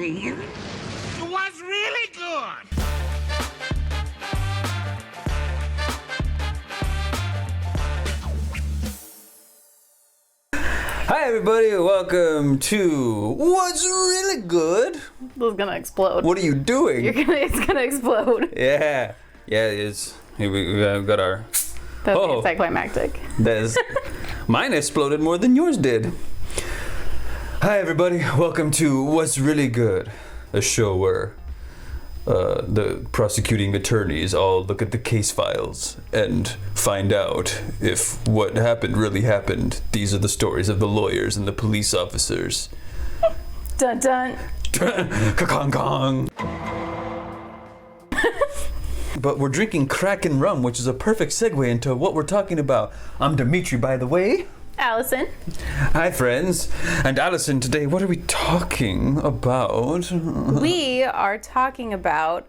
was really good. Hi everybody, welcome to What's Really Good. This is gonna explode. What are you doing? It's gonna explode. Yeah, it is. Here we got our... That's anticlimactic. Mine exploded more than yours did. Hi everybody, welcome to What's Really Good, a show where the prosecuting attorneys all look at the case files and find out if what happened really happened. These are the stories of the lawyers and the police officers. Dun dun. Ka-kong kong. But we're drinking Kraken rum, which is a perfect segue into what we're talking about. I'm Demetri, by the way. Alison. Hi, friends. And Alison, today, what are we talking about? We are talking about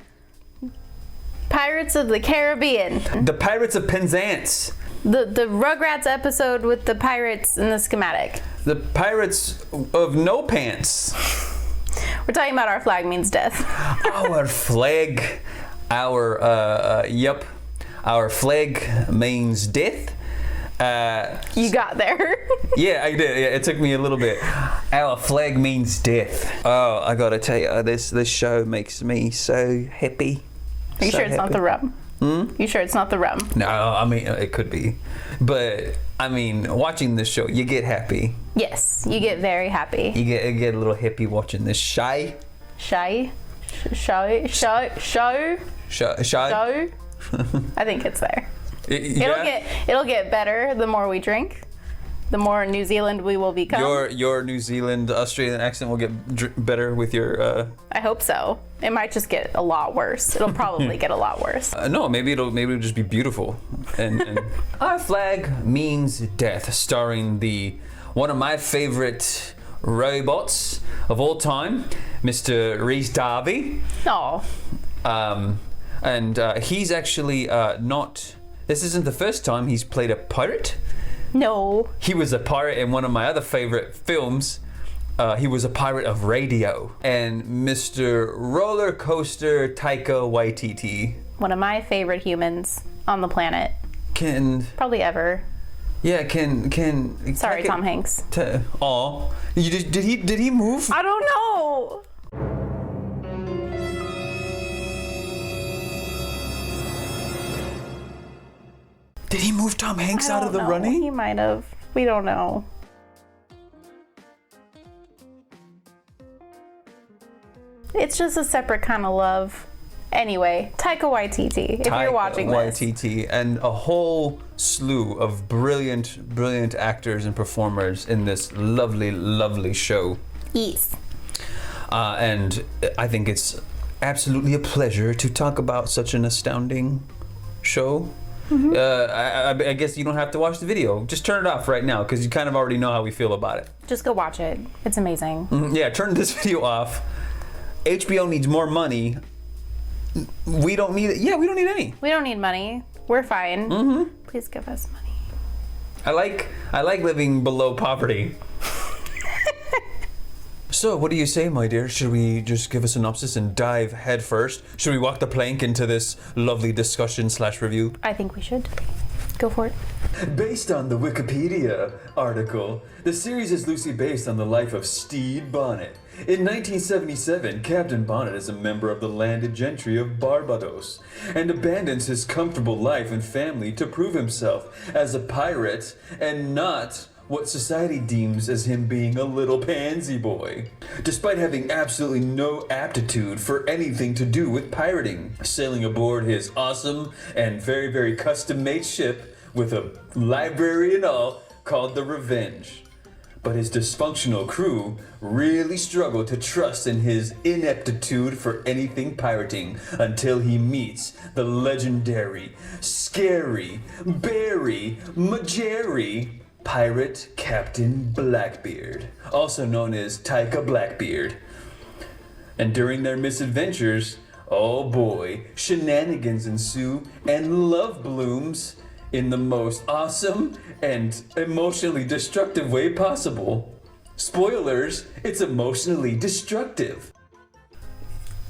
Pirates of the Caribbean. The Pirates of Penzance. The Rugrats episode with the pirates in the schematic. The Pirates of No Pants. We're talking about Our Flag Means Death. Our flag. Our flag means death. You got there. Yeah, I did. Yeah, it took me a little bit. Our flag means death. Oh, I gotta tell you, this show makes me so happy. Are you sure it's not the rum? You sure it's not the rum? No, I mean, it could be. But, I mean, watching this show, you get happy. Yes, you get very happy. You get a little happy watching this show. Show. I think it's there. It'll get better the more we drink. The more New Zealand we will become. Your New Zealand Australian accent will get better with your. I hope so. It might just get a lot worse. It'll probably get a lot worse. No, maybe it'll just be beautiful. And Our Flag Means Death, starring one of my favorite robots of all time, Mr. Rhys Darby. Oh. And he's actually not. This isn't the first time he's played a pirate. No. He was a pirate in one of my other favorite films. He was a pirate of radio. And Mr. Roller Coaster Taika Waititi. One of my favorite humans on the planet. Probably ever. Yeah, Sorry, Tom Hanks. Did he move? I don't know. Did he move Tom Hanks out of the running? He might have. We don't know. It's just a separate kind of love. Anyway, Taika Waititi, if you're watching this. Taika Waititi and a whole slew of brilliant actors and performers in this lovely, lovely show. Yes. And I think it's absolutely a pleasure to talk about such an astounding show. Mm-hmm. I guess you don't have to watch the video. Just turn it off right now because you kind of already know how we feel about it. Just go watch it. It's amazing. Mm-hmm. Yeah, turn this video off. HBO needs more money. We don't need it. Yeah, we don't need any. We don't need money. We're fine. Mm-hmm. Please give us money. I like living below poverty. So, what do you say, my dear? Should we just give a synopsis and dive head first? Should we walk the plank into this lovely discussion/review? I think we should. Go for it. Based on the Wikipedia article, the series is loosely based on the life of Stede Bonnet. In 1977, Captain Bonnet is a member of the landed gentry of Barbados and abandons his comfortable life and family to prove himself as a pirate and not what society deems as him being a little pansy boy. Despite having absolutely no aptitude for anything to do with pirating, sailing aboard his awesome and very, very custom-made ship with a library and all called the Revenge. But his dysfunctional crew really struggle to trust in his ineptitude for anything pirating until he meets the legendary, scary, Barry Majeri pirate Captain Blackbeard, also known as Taika Blackbeard. And during their misadventures, oh boy, shenanigans ensue and love blooms in the most awesome and emotionally destructive way possible. Spoilers, it's emotionally destructive.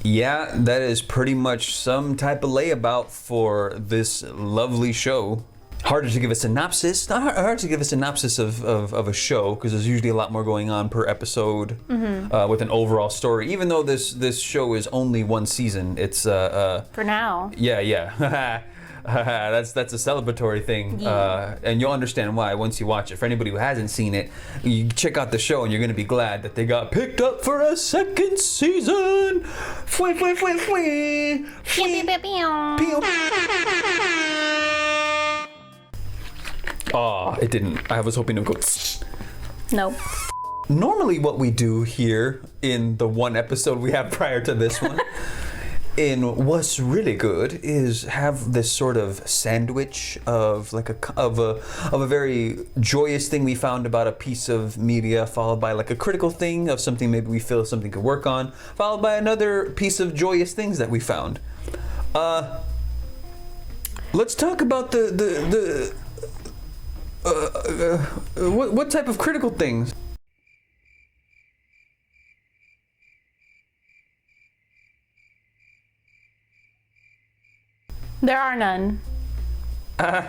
Yeah, that is pretty much some type of layabout for this lovely show. Harder to give a synopsis. Not hard to give a synopsis of a show because there's usually a lot more going on per episode with an overall story. Even though this show is only one season, it's For now. Yeah. That's a celebratory thing, and you'll understand why once you watch it. For anybody who hasn't seen it, you check out the show and you're gonna be glad that they got picked up for a second season. Fwee, fwee, fwee, fwee. Oh, it didn't. I was hoping it would go. Nope. Normally, what we do here in the one episode we have prior to this one. In What's Really Good is have this sort of sandwich of like of a very joyous thing we found about a piece of media, followed by like a critical thing of something maybe we feel something could work on, followed by another piece of joyous things that we found. Let's talk about what type of critical things? There are none. There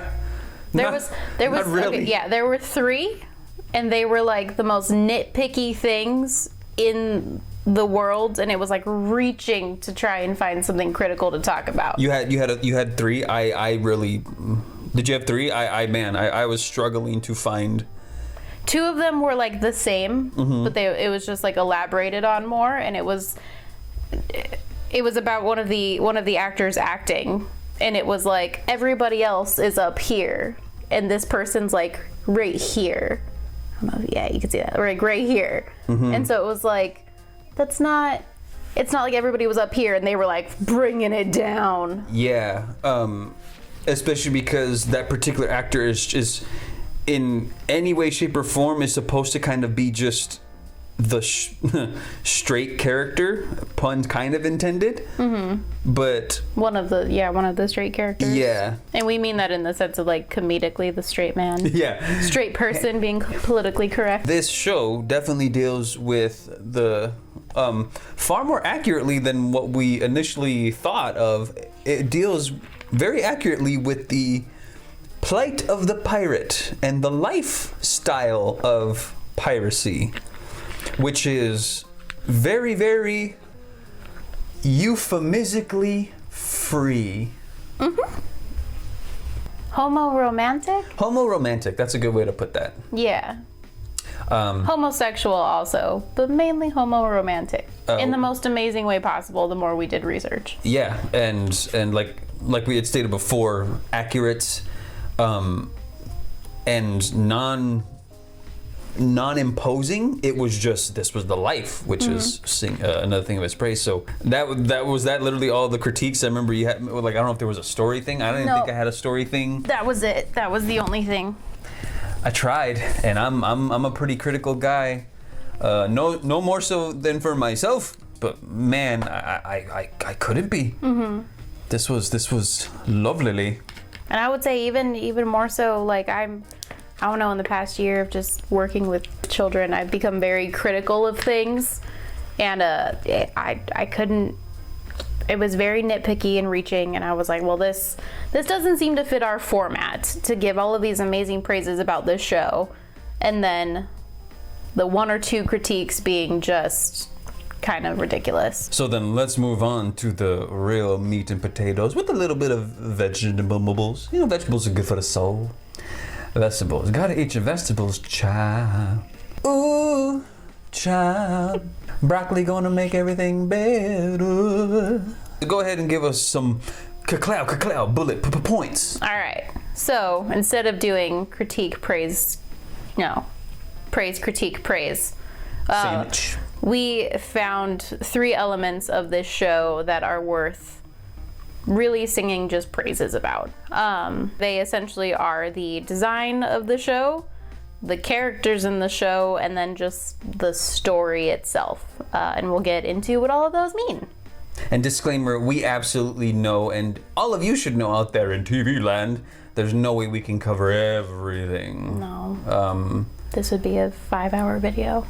was not really. okay, yeah, there were 3, and they were like the most nitpicky things in the world, and it was like reaching to try and find something critical to talk about. You had 3. I really did. You have 3? I was struggling to find. 2 of them were like the same, but it was just like elaborated on more, and it was about one of the actors acting. And it was like, everybody else is up here, and this person's like right here. I don't know, yeah, you can see that, like right here. And so it was like, it's not like everybody was up here and they were like bringing it down. Yeah, especially because that particular actor is in any way, shape, or form is supposed to kind of be just the straight character, pun kind of intended, but one of the straight characters. Yeah, and we mean that in the sense of like comedically the straight man. Yeah, straight person being politically correct. This show definitely deals with the far more accurately than what we initially thought of. It deals very accurately with the plight of the pirate and the lifestyle of piracy, which is very, very euphemistically free. Homo-romantic? Homo-romantic, that's a good way to put that. Yeah. Homosexual also, but mainly homo-romantic. In the most amazing way possible, the more we did research. Yeah, and like we had stated before, accurate and non-imposing. It was just, this was the life, which is another thing of its praise. So that was literally all the critiques. I remember you had, like, I don't know if there was a story thing. I didn't think I had a story thing. That was it. That was the only thing. I tried, and I'm a pretty critical guy. No more so than for myself, but man, I couldn't be. This was lovely. And I would say even more so, like I don't know, in the past year of just working with children, I've become very critical of things, and I couldn't. It was very nitpicky and reaching, and I was like, well, this doesn't seem to fit our format to give all of these amazing praises about this show, and then the 1 or 2 critiques being just kind of ridiculous. So then let's move on to the real meat and potatoes with a little bit of vegetables. You know, vegetables are good for the soul. Vegetables. Gotta eat your vegetables, child. Ooh, child. Broccoli gonna make everything better. Go ahead and give us some bullet points. All right. So instead of doing critique, praise, praise, critique, praise. Sandwich. We found 3 elements of this show that are worth really singing just praises about. They essentially are the design of the show, the characters in the show, and then just the story itself. And we'll get into what all of those mean. And disclaimer, we absolutely know, and all of you should know out there in TV land, there's no way we can cover everything. No. This would be a 5-hour video.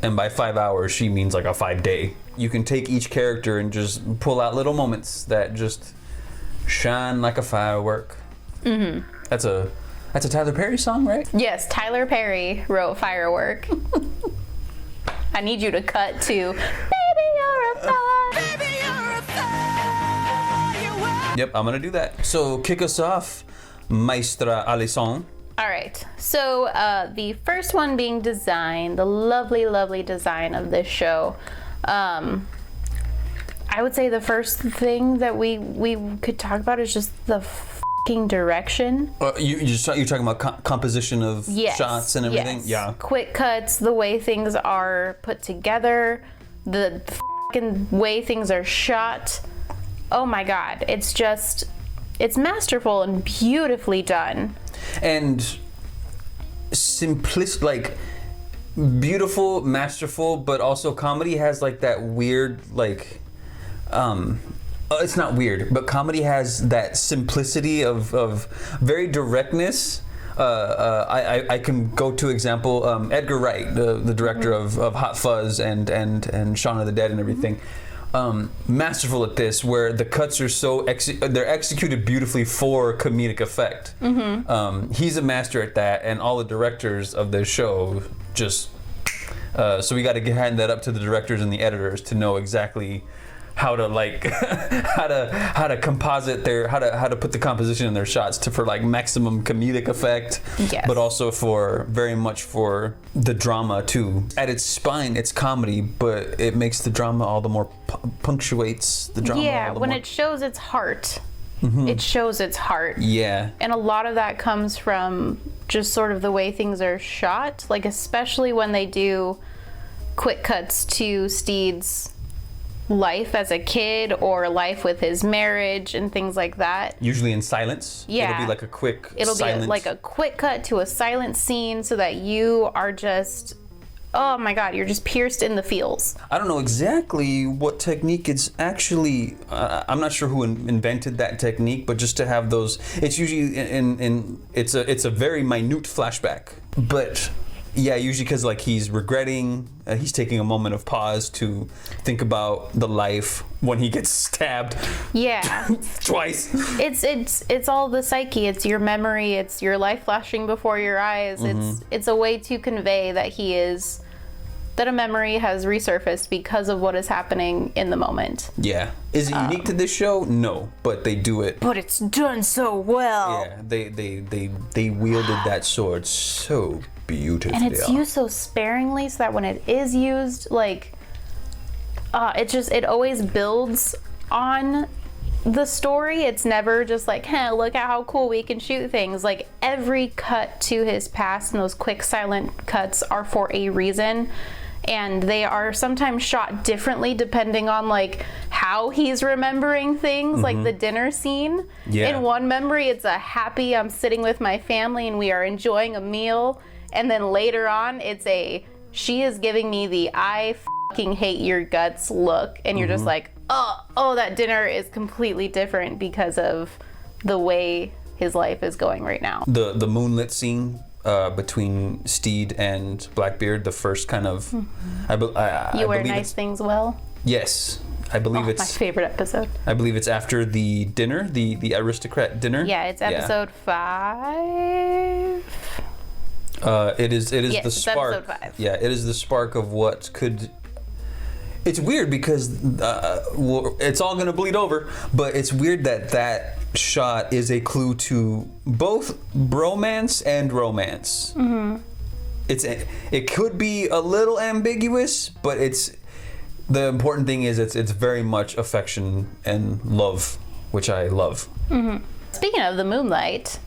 And by 5 hours, she means like a 5-day. You can take each character and just pull out little moments that just shine like a firework. Mm-hmm. That's a Tyler Perry song, right? Yes, Tyler Perry wrote Firework. I need you to cut to Baby You're a Fire. Baby You're a Firework. Yep, I'm gonna do that. So kick us off, Maestra Alison. All right, so the first one being design, the lovely, lovely design of this show. I would say the first thing that we could talk about is just the fucking direction. You're talking about composition of shots and everything? Yes. Yeah. Quick cuts, the way things are put together, the fucking way things are shot. Oh my God, it's masterful and beautifully done. And simplistic, like beautiful, masterful, but also comedy has like that weird, like, it's not weird, but comedy has that simplicity of very directness. I can go to example, Edgar Wright, the director of Hot Fuzz and Shaun of the Dead and everything. Masterful at this, where the cuts are so they're executed beautifully for comedic effect. Mm-hmm. He's a master at that, and all the directors of this show just so we got to hand that up to the directors and the editors to know exactly how to like how to composite how to put the composition in their shots for like maximum comedic effect, yes, but also for very much for the drama too. At its spine, it's comedy, but it makes the drama all the more punctuates the drama. Yeah, all the when more. it shows its heart. Mm-hmm. It shows its heart. Yeah. And a lot of that comes from just sort of the way things are shot, like especially when they do quick cuts to Steed's life as a kid or life with his marriage and things like that. Usually in silence. Yeah. It'll be like a quick It'll silent. be like a quick cut to a silent scene so that you are just, oh my God, you're just pierced in the feels. I don't know exactly what technique it's actually, I'm not sure who invented that technique, but just to have those, it's usually it's a very minute flashback. But yeah, usually because like he's regretting, he's taking a moment of pause to think about the life when he gets stabbed. Yeah. Twice. It's all the psyche. It's your memory. It's your life flashing before your eyes. Mm-hmm. It's a way to convey that a memory has resurfaced because of what is happening in the moment. Yeah. Is it unique to this show? No, but they do it. But it's done so well. Yeah, they wielded that sword so beautifully. And it's used so sparingly so that when it is used, like, it always builds on the story. It's never just like, hey, look at how cool we can shoot things. Like, every cut to his past and those quick silent cuts are for a reason. And they are sometimes shot differently depending on like how he's remembering things, mm-hmm. like the dinner scene. Yeah. In one memory, it's a happy, I'm sitting with my family and we are enjoying a meal. And then later on, it's she is giving me the I fucking hate your guts look. And you're mm-hmm. just like, oh, that dinner is completely different because of the way his life is going right now. The moonlit scene between Steed and Blackbeard, the first kind of... Mm-hmm. You wear nice things well? Yes. I believe it's... my favorite episode. I believe it's after the dinner, the aristocrat dinner. Yeah, it's episode 5. It is yes, the spark. Episode 5. Yeah, it is the spark of what could... It's weird because it's all going to bleed over, but it's weird that shot is a clue to both bromance and romance. Mm-hmm. It could be a little ambiguous, but the important thing is it's very much affection and love, which I love. Mm-hmm. Speaking of the moonlight,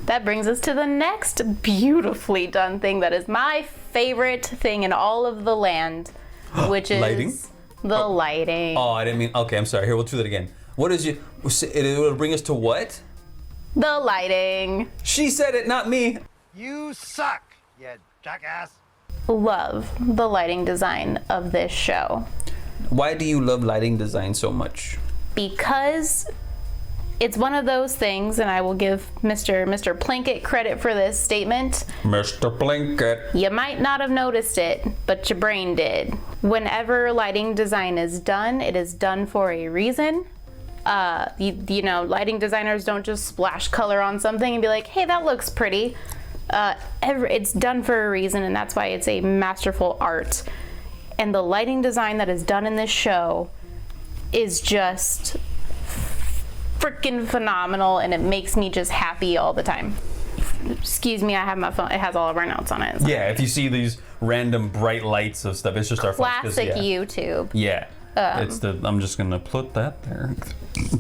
that brings us to the next beautifully done thing that is my favorite thing in all of the land. Which is lighting? The lighting. Oh, I didn't mean... Okay, I'm sorry. Here, we'll do that again. What is you... It'll bring us to what? The lighting. She said it, not me. You suck, you jackass. Love the lighting design of this show. Why do you love lighting design so much? Because it's one of those things, and I will give Mr. Plinkett credit for this statement. Mr. Plinkett. You might not have noticed it, but your brain did. Whenever lighting design is done, it is done for a reason. You know, lighting designers don't just splash color on something and be like, hey, that looks pretty. It's done for a reason, and that's why it's a masterful art. And the lighting design that is done in this show is just freaking phenomenal, and it makes me just happy all the time. Excuse me, I have my phone. It has all of our notes on it. So. Yeah, if you see these random bright lights of stuff, it's just our phone. Classic YouTube. Yeah. I'm just gonna put that there.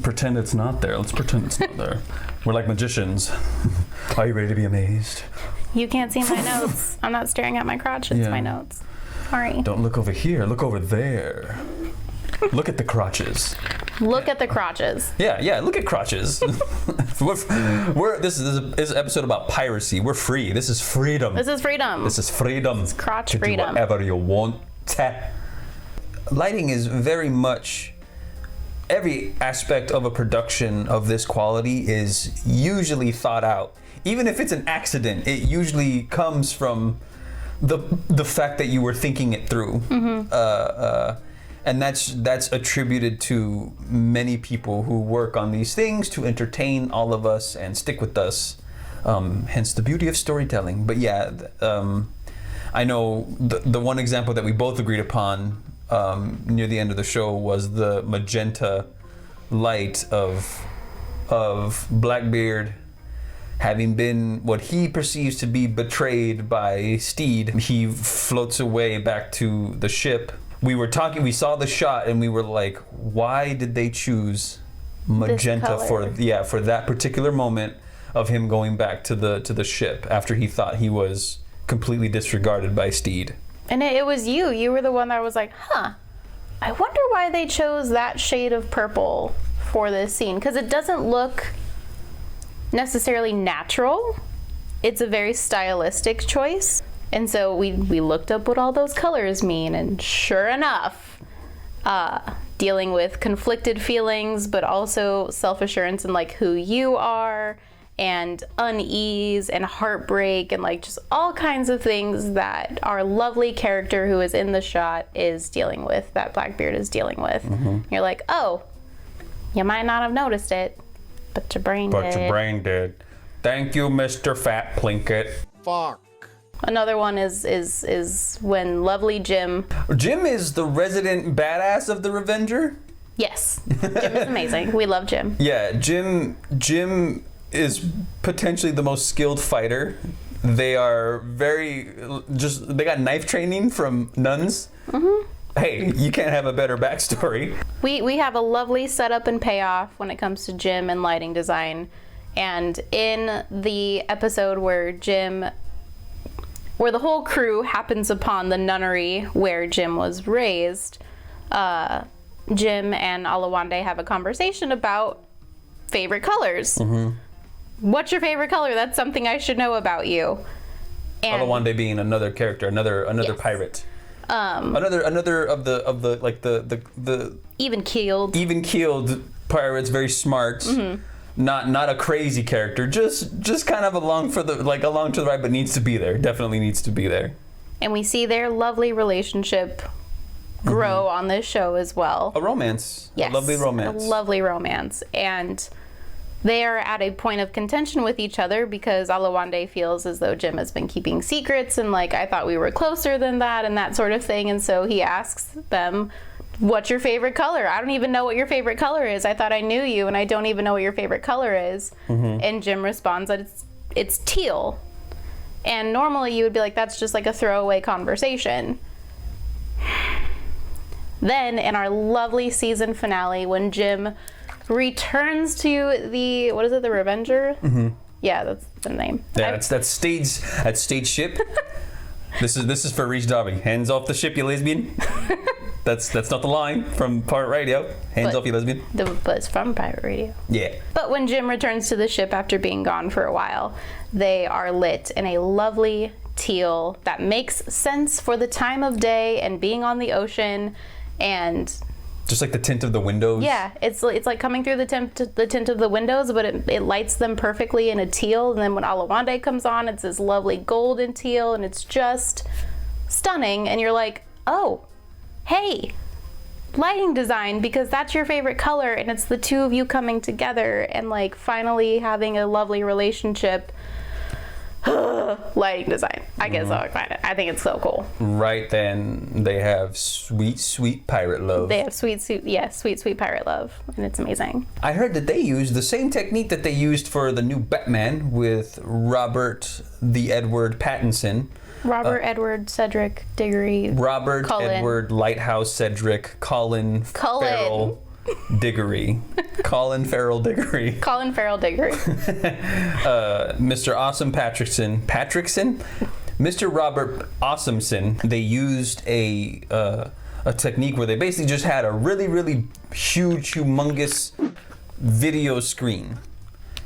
Pretend it's not there. Let's pretend it's not there. We're like magicians. Are you ready to be amazed? You can't see my notes. I'm not staring at my crotch. It's my notes. Sorry. Don't look over here. Look over there. Look at the crotches. Look at the crotches. Yeah. Look at crotches. This is an episode about piracy. We're free. This is freedom. This is freedom. It's crotch to freedom. Do whatever you want. Lighting is very much, every aspect of a production of this quality is usually thought out. Even if it's an accident, it usually comes from the fact that you were thinking it through. And that's attributed to many people who work on these things to entertain all of us and stick with us. Hence the beauty of storytelling. But yeah, I know the one example that we both agreed upon near the end of the show was the magenta light of Blackbeard having been what he perceives to be betrayed by Steed. He floats away back to the ship. We saw the shot and we were like, why did they choose magenta for that particular moment of him going back to the ship after he thought he was completely disregarded by Steed? And it was you. You were the one that was like, I wonder why they chose that shade of purple for this scene. Because it doesn't look necessarily natural. It's a very stylistic choice. And so we looked up what all those colors mean. And sure enough, dealing with conflicted feelings, but also self-assurance in like who you are, and unease and heartbreak and like just all kinds of things that our lovely character who is in the shot is dealing with, that Blackbeard is dealing with. You're like, oh, you might not have noticed it, but your brain did. But your brain did. Thank you, Mr. Fat Plinkett. Fuck. Another one is when lovely Jim. Jim is the resident badass of the Revenger. Yes, Jim is amazing. We love Jim. Yeah, Jim is potentially the most skilled fighter. They are they got knife training from nuns. Hey, you can't have a better backstory. We have a lovely setup and payoff when it comes to Jim and lighting design. And in the episode where the whole crew happens upon the nunnery where Jim was raised, Jim and Alawande have a conversation about favorite colors. What's your favorite color? That's something I should know about you. And Alawande being another character, another yes. pirate. Another of the like the even keeled pirates, very smart. Not a crazy character, just kind of along to the right, but needs to be there. Definitely needs to be there. And we see their lovely relationship grow on this show as well. A romance. Yes. A lovely romance. A lovely romance. And they are at a point of contention with each other because Alawande feels as though Jim has been keeping secrets and like, I thought we were closer than that and that sort of thing. And so he asks them, what's your favorite color? I don't even know what your favorite color is. I thought I knew you and I don't even know what your favorite color is. And Jim responds that it's teal. And normally you would be like, that's just like a throwaway conversation. Then in our lovely season finale, when Jim returns to the Revenger? Yeah, that's the name. Yeah, that's stage ship. This is for Reach Darby. Hands off the ship, you lesbian. That's not the line from Pirate Radio. Hands off, you lesbian. But it's from Pirate Radio. Yeah. But when Jim returns to the ship after being gone for a while, they are lit in a lovely teal that makes sense for the time of day and being on the ocean. And Just like the tint of the windows. Yeah, it's like coming through the tint of the windows, but it lights them perfectly in a teal. And then when Alawande comes on, it's this lovely golden teal, and it's just stunning. And you're like, oh, hey, lighting design, because that's your favorite color, and it's the two of you coming together and like finally having a lovely relationship. Lighting design. I get so excited. I think it's so cool. Right then, they have sweet, sweet pirate love. They have sweet, sweet pirate love, and it's amazing. I heard that they used the same technique that they used for the new Batman with Robert the Edward Pattinson. Robert Edward Cedric Diggory. Robert Cullen. Edward Lighthouse Cedric Colin Farrell Diggory. Colin Farrell Diggory. Colin Farrell Diggory. Mr. Awesome Patrickson. Mr. Robert Awesomeson. They used a technique where they basically just had a really, really huge, humongous video screen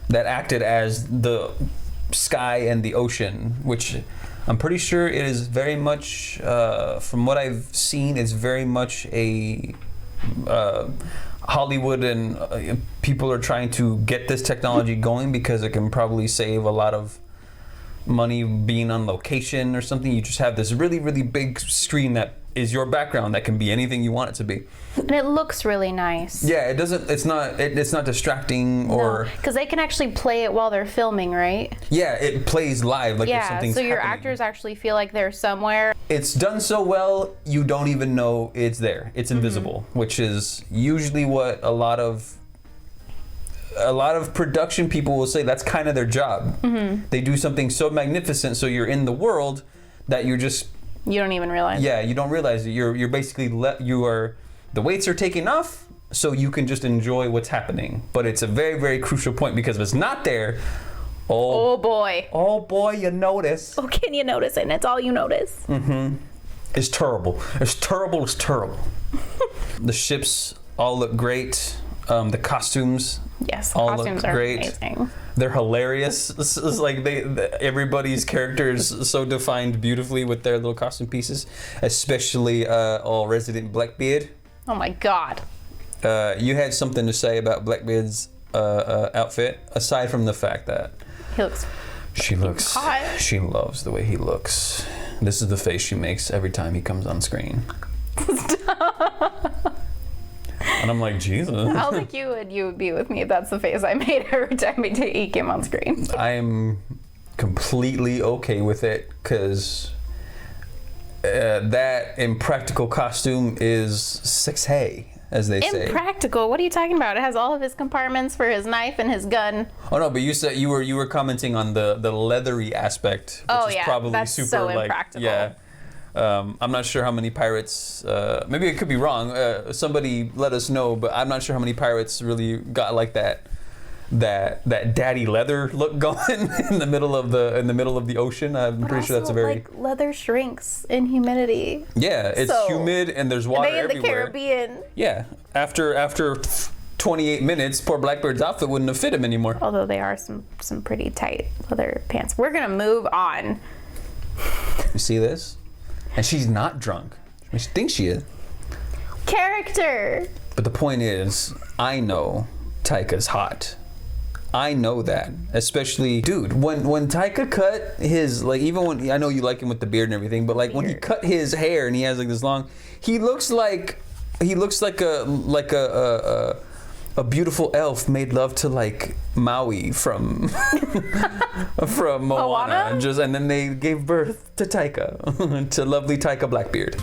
that acted as the sky and the ocean, which I'm pretty sure it is very much, from what I've seen, it's very much a Hollywood, and people are trying to get this technology going because it can probably save a lot of money being on location or something. You just have this really, really big screen that is your background that can be anything you want it to be. And it looks really nice. Yeah, it's not distracting or... because they can actually play it while they're filming, right? Yeah, it plays live like if something's so your happening. actors actually feel like they're somewhere. It's done so well, you don't even know it's there. It's invisible, which is usually what a lot of production people will say. That's kind of their job. They do something so magnificent, so you're in the world that you're just... You don't even realize. Yeah, you don't realize it. You're basically the weights are taken off, so you can just enjoy what's happening. But it's a very, very crucial point, because if it's not there, oh boy, you notice. Oh, can you notice it? And it's all you notice. It's terrible. It's terrible. The ships all look great. The costumes. Yes, the all costumes look are great. amazing. They're hilarious. It's like everybody's character is so defined beautifully with their little costume pieces, especially all Resident Blackbeard. Oh my God. You had something to say about Blackbeard's outfit, aside from the fact that He looks hot. She loves the way he looks. This is the face she makes every time he comes on screen. And I'm like, Jesus. I don't think you would be with me if that's the face I made every time he came on screen. I'm completely okay with it, because that impractical costume is sexy, as they say. Impractical? What are you talking about? It has all of his compartments for his knife and his gun. Oh no, but you said you were commenting on the leathery aspect, which is probably that's super so like impractical. Yeah. I'm not sure how many pirates, maybe it could be wrong, somebody let us know, but I'm not sure how many pirates really got like that daddy leather look going in the middle of the ocean. I'm pretty sure that's a very... like leather shrinks in humidity. Yeah, it's humid and there's water everywhere. In the Caribbean. Yeah, after 28 minutes, poor Blackbeard's outfit wouldn't have fit him anymore. Although they are some pretty tight leather pants. We're gonna move on. You see this? And she's not drunk. She thinks she is. Character. But the point is, I know Taika's hot. I know that. Especially, dude, when Taika cut his, like, even when, I know you like him with the beard and everything, but like when he cut his hair and he has like this long, he looks like a beautiful elf made love to like Maui from Moana, Moana? and then they gave birth to Taika, to lovely Taika Blackbeard.